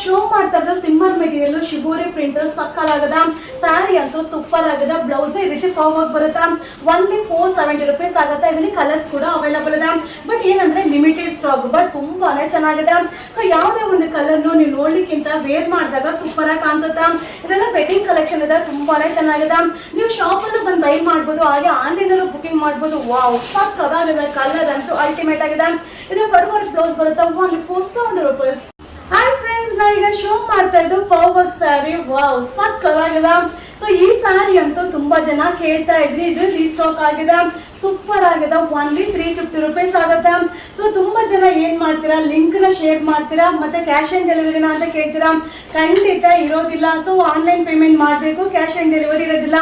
Show ಮಾಡ್ತಾ ಇರೋದು ಸಿಂಬರ್ material shibori print ಸಕ್ಕಲಾಗದ sari ಅಂತೂ ಸೂಪರ್ ಆಗದ ಬ್ಲೌಸ್ ಈ ರೀತಿ ಫಾರ್ವರ್ಡ್ ಬರುತ್ತಾ ಓನ್ಲಿ 470 ರೂಪೀಸ್ ಆಗುತ್ತೆ. ಇದರಲ್ಲಿ ಕಲರ್ಸ್ ಕೂಡ ಅವೈಲಬಲ್ ಇದೆ. ಬಟ್ ಏನಂದ್ರೆ ಲಿಮಿಟೆಡ್ ಸ್ಟಾಕ್, ಬಟ್ ತುಂಬಾನೇ ಚೆನ್ನಾಗಿದೆ. ಸೊ ಯಾವುದೇ ಒಂದು ಕಲರ್ ನೀವು ನೋಡ್ಲಿಕ್ಕಿಂತ ವೇರ್ ಮಾಡಿದಾಗ ಸೂಪರ್ ಆಗಿ ಕಾಣಿಸುತ್ತೆ. ಇದೆಲ್ಲ ವೆಡ್ಡಿಂಗ್ ಕಲೆಕ್ಷನ್ ಇದೆ, ತುಂಬಾನೇ ಚೆನ್ನಾಗಿದೆ. ನೀವು ಶಾಪ್ ಅಲ್ಲೂ ಬಂದು ಬೈ ಮಾಡ್ಬೋದು, ಹಾಗೆ ಆನ್ಲೈನ್ ಅಲ್ಲೂ ಬುಕಿಂಗ್ ಮಾಡ್ಬೋದು. ವಾವ್ ಸಕ್ಕದಾಗಿದೆ, ಕಲರ್ ಅಂತೂ ಅಲ್ಟಿಮೇಟ್ ಆಗಿದೆ. ಇದು ಫಾರ್ವರ್ಡ್ ಬ್ಲೌಸ್ ಬರುತ್ತೆ ಓನ್ಲಿ 470 ರೂಪೀಸ್. ಹಾಯ್ ಫ್ರೆಂಡ್ಸ್, ನಾ ಈಗ ಶೋ ಮಾಡ್ತಾ ಇದ್ದು ಫಾರ್ವರ್ಡ್ ಸ್ಯಾರಿ. ವಾವ್ ಸಕ್ಕದಾಗಿದೆ. ಸೊ ಈ ಸ್ಯಾರಿ ಅಂತೂ ತುಂಬಾ ಜನ ಕೇಳ್ತಾ ಇದ್ರಿ, ಇದು ರೀಸ್ಟಾಕ್ ಆಗಿದೆ, ಸೂಪರ್ ಆಗಿದೆ. ಓನ್ಲಿ 350 ರೂಪೀಸ್ ಆಗುತ್ತೆ. ಸೊ ತುಂಬಾ ಜನ ಏನ್ ಮಾಡ್ತೀರಾ, ಲಿಂಕ್ ನ ಶೇರ್ ಮಾಡ್ತೀರಾ, ಮತ್ತೆ ಕ್ಯಾಶ್ ಆನ್ ಡೆಲಿವರಿನ ಅಂತ ಕೇಳ್ತೀರಾ. ಖಂಡಿತ ಇರೋದಿಲ್ಲ. ಸೊ ಆನ್ಲೈನ್ ಪೇಮೆಂಟ್ ಮಾಡಬೇಕು, ಕ್ಯಾಶ್ ಆನ್ ಡೆಲಿವರಿ ಇರೋದಿಲ್ಲ.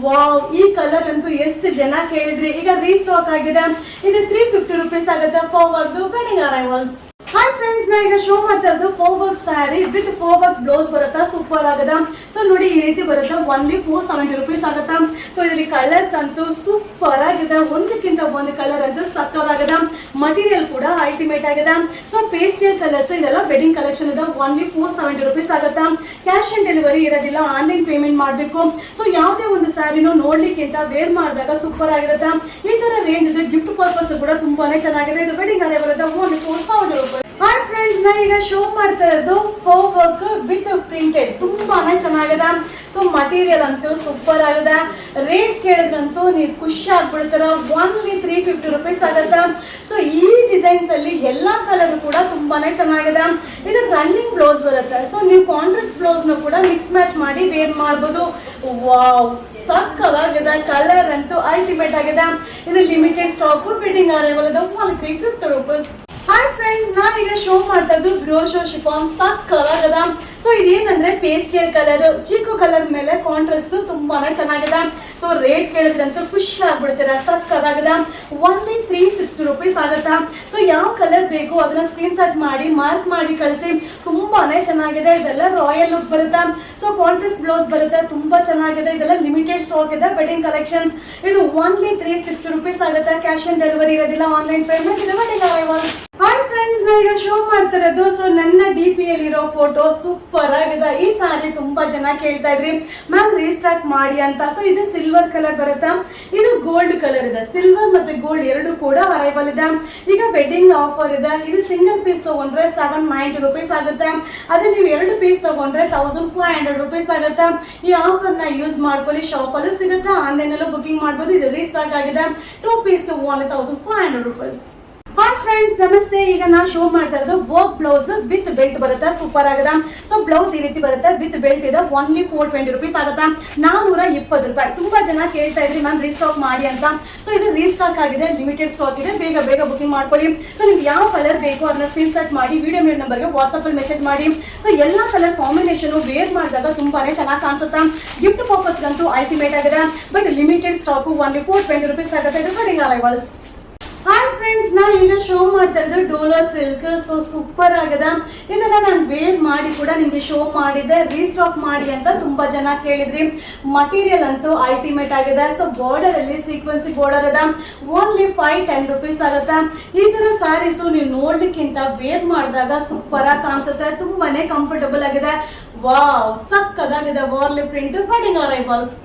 ವಾವ್, ಈ ಕಲರ್ ಅಂತೂ ಎಷ್ಟು ಜನ ಕೇಳಿದ್ರಿ. ಈಗ ರೀಸ್ಟಾಕ್ ಆಗಿದೆ. ಇದು 350 ರೂಪೀಸ್ ಆಗುತ್ತೆ forward wedding arrivals. Hi friends, ನಾ ಈಗ ಶೋ ಮಾಡ್ತಾ ಇರೋದು ಫೋರ್ವರ್ಕ್ ಸ್ಯಾರಿ ವಿತ್ ಫೋರ್ವರ್ಕ್ ಬ್ಲೌಸ್ ಬರುತ್ತಾ, ಸೂಪರ್ ಆಗದ. ಸೊ ನೋಡಿ ಈ ರೀತಿ ಬರುತ್ತೆ, ಓನ್ಲಿ 470 ರೂಪೀಸ್ ಆಗುತ್ತಾ. ಸೊ ಇದರಲ್ಲಿ ಕಲರ್ಸ್ ಅಂತೂ ಸೂಪರ್ ಆಗಿದೆ, ಒಂದಕ್ಕಿಂತ ಒಂದು ಕಲರ್ ಅಂತೂ ಸಕ್ಕದಾಗದ. ಮಟೀರಿಯಲ್ ಕೂಡ ಅಲ್ಟಿಮೇಟ್ ಆಗಿದೆ. ಸೊ ಪೇಸ್ಟಲ್ ಕಲರ್ಸ್ ಇದೆಲ್ಲ ವೆಡ್ಡಿಂಗ್ ಕಲೆಕ್ಷನ್ ಇದೆ, ಓನ್ಲಿ 470 ರೂಪೀಸ್ ಆಗುತ್ತಾ. ಕ್ಯಾಶ್ ಆನ್ ಡೆಲಿವರಿ ಇರೋದಿಲ್ಲ, ಆನ್ಲೈನ್ ಪೇಮೆಂಟ್ ಮಾಡಬೇಕು. ಸೊ ಯಾವುದೇ ಒಂದು ಸ್ಯಾರಿನೂ ನೋಡ್ಲಿಕ್ಕಿಂತ ವೇರ್ ಮಾಡಿದಾಗ ಸೂಪರ್ ಆಗಿರುತ್ತೆ. ಈ ತರ ರೇಂಜ್ ಇದೆ, ಗಿಫ್ಟ್ ಪರ್ಪಸ್ ಕೂಡ ತುಂಬಾನೇ ಚೆನ್ನಾಗಿದೆ. ಇದು ವೆಡ್ಡಿಂಗ್ ಅರೈವಲ್ ಇದೆ, ಓನ್ಲಿ 470 ರೂಪಾಯಿ. ಹಾಯ್ ಫ್ರೆಂಡ್ಸ್, ನಾ ಈಗ ಶೋ ಮಾಡ್ತಾ ಇರೋದು ಫೋರ್ ವರ್ಕ್ ವಿತ್ ಪ್ರಿಂಟೆಡ್, ತುಂಬಾನೇ ಚೆನ್ನಾಗಿದೆ. ಸೊ ಮಟೀರಿಯಲ್ ಅಂತೂ ಸೂಪರ್ ಆಗಿದೆ. ರೇಟ್ ಕೇಳಿದ್ರಂತೂ ನೀವು ಖುಷಿ ಆಗ್ಬಿಡ್ತಾರ. ಓನ್ಲಿ 350 ರೂಪೀಸ್ ಆಗುತ್ತೆ. ಸೊ ಈ ಡಿಸೈನ್ಸ್ ಅಲ್ಲಿ ಎಲ್ಲಾ ಕಲರ್ ಕೂಡ ತುಂಬಾನೇ ಚೆನ್ನಾಗಿದೆ. ಇದು ರನ್ನಿಂಗ್ ಬ್ಲೌಸ್ ಬರುತ್ತೆ. ಸೊ ನೀವು ಕಾಂಟ್ರಾಸ್ಟ್ ಬ್ಲೌಸ್ ನ ಕೂಡ ಮಿಕ್ಸ್ ಮ್ಯಾಚ್ ಮಾಡಿ ವೇರ್ ಮಾಡಬಹುದು. ವಾವ್ ಸಕ್ಕದಾಗಿದೆ, ಕಲರ್ ಅಂತೂ ಅಲ್ಟಿಮೇಟ್ ಆಗಿದೆ. ಇದು ಲಿಮಿಟೆಡ್ ಸ್ಟಾಕ್, ವೆಡ್ಡಿಂಗ್ ಅರೈವಲ್ ಇದೆ, ಓನ್ಲಿ 350 ರೂಪೀಸ್. ಹಾಯ್ ಫ್ರೆಂಡ್ಸ್, ನಾ ಈಗ ಶೋ ಮಾಡ್ತಾ ಇದ್ದು ಬ್ರೋಶೋ ಶಿಫಾನ್ ಸಕ್ಕದಾಗದ. ಸೊ ಇದೇನಂದ್ರೆ ಪೇಸ್ಟಲ್ ಕಲರ್, ಚೀಕು ಕಲರ್ ಮೇಲೆ ಕಾಂಟ್ರಾಸ್ಟ್ ತುಂಬಾನೇ ಚೆನ್ನಾಗಿದೆ. ಸೊ ರೇಟ್ ಕೇಳಿದ್ರಂತೂ ಖುಷಿ ಆಗ್ಬಿಡ್ತೀರಾ, ಸಕ್ಕದಾಗದ. ಓನ್ಲಿ 360 ರೂಪೀಸ್ ಆಗುತ್ತಾ. ಸೊ ಯಾವ ಕಲರ್ ಬೇಕು ಅದನ್ನ ಸ್ಕ್ರೀನ್ ಶಾಟ್ ಮಾಡಿ ಮಾರ್ಕ್ ಮಾಡಿ ಕಳಿಸಿ. ತುಂಬಾನೇ ಚೆನ್ನಾಗಿದೆ. ಇದೆಲ್ಲ ರಾಯಲ್ ಲುಕ್ ಬರುತ್ತೆ. ಸೊ ಕಾಂಟ್ರಾಸ್ಟ್ ಬ್ಲೌಸ್ ಬರುತ್ತೆ, ತುಂಬಾ ಚೆನ್ನಾಗಿದೆ. ಇದೆಲ್ಲ ಲಿಮಿಟೆಡ್ ಸ್ಟಾಕ್ ಇದೆ, ವೆಡ್ಡಿಂಗ್ ಕಲೆಕ್ಷನ್ಸ್. ಇದು ಓನ್ಲಿ 360 ರೂಪೀಸ್ ಆಗುತ್ತೆ. ಕ್ಯಾಶ್ ಆನ್ ಡೆಲಿವರಿ ಇರೋದಿಲ್ಲ, ಆನ್ಲೈನ್ ಪೇಮೆಂಟ್. ಇದು ವೆಡ್ಡಿಂಗ್ ಅರೈವಲ್ಸ್. ಹಾಯ್ ಫ್ರೆಂಡ್ಸ್, ನಾ ಈಗ ಶೋ ಮಾಡ್ತಾ ಇರೋದು ಸೊ ನನ್ನ DP ಯಲ್ಲಿರೋ ಫೋಟೋ ಸೂಪರ್ ಆಗಿದೆ. ಈ ಸಾರಿ ತುಂಬಾ ಜನ ಕೇಳ್ತಾ ಇದ್ರಿ ಮ್ಯಾಮ್ ರೀಸ್ಟಾಕ್ ಮಾಡಿ ಅಂತ. ಸೊ ಇದು ಸಿಲ್ವರ್ ಕಲರ್ ಬರುತ್ತಾ, ಇದು ಗೋಲ್ಡ್ ಕಲರ್ ಇದೆ. ಸಿಲ್ವರ್ ಮತ್ತೆ ಗೋಲ್ಡ್ ಎರಡು ಕೂಡ ಅರೈವಲ್ ಇದೆ. ಈಗ ವೆಡ್ಡಿಂಗ್ ಆಫರ್ ಇದೆ. ಇದು ಸಿಂಗಲ್ ಪೀಸ್ ತಗೊಂಡ್ರೆ 790 ರೂಪೀಸ್ ಆಗುತ್ತೆ. ಅದೇ ನೀವು 2 ಪೀಸ್ ತಗೊಂಡ್ರೆ 1500 ರೂಪೀಸ್ ಆಗುತ್ತೆ. ಈ ಆಫರ್ ನ ಯೂಸ್ ಮಾಡ್ಕೊಳ್ಳಿ. ಶಾಪ್ ಅಲ್ಲೂ ಸಿಗುತ್ತೆ, ಆನ್ಲೈನ್ ಅಲ್ಲೂ ಬುಕಿಂಗ್ ಮಾಡಬಹುದು. ಇದು ರೀಸ್ಟಾಕ್ ಆಗಿದೆ. 2 pieces only 1500 rupees. Hi friends, ನಮಸ್ತೆ. ಈಗ ನಾ ಶೋ ಮಾಡ್ತಾ ಇರೋದು ವರ್ಕ್ ಬ್ಲೌಸ್ ವಿತ್ ಬೆಲ್ಟ್ ಬರುತ್ತೆ, ಸೂಪರ್ ಆಗಿದೆ. ಸೊ ಬ್ಲೌಸ್ ಈ ರೀತಿ ಬರುತ್ತೆ, ವಿತ್ ಬೆಲ್ಟ್ ಇದೆ. ಓನ್ಲಿ 420 ರೂಪೀಸ್ ಆಗುತ್ತೆ, 420 ರೂಪಾಯಿ. ತುಂಬಾ ಜನ ಕೇಳ್ತಾ ಇದ್ರಿ ಮ್ಯಾಮ್ ರೀಸ್ಟಾಕ್ ಮಾಡಿ ಅಂತ. ಸೊ ಇದು ರೀಸ್ಟಾಕ್ ಆಗಿದೆ, ಲಿಮಿಟೆಡ್ ಸ್ಟಾಕ್ ಇದೆ. ಬೇಗ ಬೇಗ ಬುಕಿಂಗ್ ಮಾಡ್ಕೊಳ್ಳಿ. ಸೊ ನಿಮ್ಗೆ ಯಾವ ಕಲರ್ ಬೇಕು ಅದನ್ನ ಸ್ಕ್ರೀನ್ ಶಾಟ್ ಮಾಡಿ ವಿಡಿಯೋ ಮೇಲ್ ನಂಬರ್ಗೆ ವಾಟ್ಸ್ಆಪ್ ಅಲ್ಲಿ ಮೆಸೇಜ್ ಮಾಡಿ. ಸೊ ಎಲ್ಲಾ ಕಲರ್ ಕಾಂಬಿನೇಷನ್ ವೇರ್ ಮಾಡಿದಾಗ ತುಂಬಾನೇ ಚೆನ್ನಾಗಿ ಕಾಣಿಸುತ್ತೆ. ಗಿಫ್ಟ್ ಪರ್ಪಸ್ ಅಂತೂ ಅಲ್ಟಿಮೇಟ್ ಆಗಿದೆ. But limited stock only 420 rupees ಆಗುತ್ತೆ. ಇದು ವೆಡ್ಡಿಂಗ್ ಅರೈವಲ್ಸ್. ಹಾಯ್ ಫ್ರೆಂಡ್ಸ್, ನಾ ಈಗ ಶೋ ಮಾಡ್ತಾ ಇರೋದು ಡೋಲಾ ಸಿಲ್ಕ್. ಸೊ ಸೂಪರ್ ಆಗದ. ಇದನ್ನ ನಾನು ವೇರ್ ಮಾಡಿ ಕೂಡ ನಿಮ್ಗೆ ಶೋ ಮಾಡಿದೆ, ರೀಸ್ಟಾಕ್ ಮಾಡಿ ಅಂತ ತುಂಬಾ ಜನ ಕೇಳಿದ್ರಿ. ಮಟೀರಿಯಲ್ ಅಂತೂ ಅಲ್ಟಿಮೇಟ್ ಆಗಿದೆ. ಸೊ ಬಾರ್ಡರ್ ಅಲ್ಲಿ ಸೀಕ್ವೆನ್ಸಿ ಬಾರ್ಡರ್ ಅದ, ಓನ್ಲಿ 510 ರೂಪೀಸ್ ಆಗುತ್ತೆ. ಈ ತರ ಸ್ಯಾರೀಸ್ ನೀವು ನೋಡ್ಲಿಕ್ಕಿಂತ ವೇರ್ ಮಾಡಿದಾಗ ಸೂಪರ್ ಆಗಿ ಕಾಣಿಸುತ್ತೆ, ತುಂಬಾನೇ ಕಂಫರ್ಟಬಲ್ ಆಗಿದೆ. ವಾವ್ ಸಕ್ಕದಾಗಿದೆ. Warli print wedding arrivals.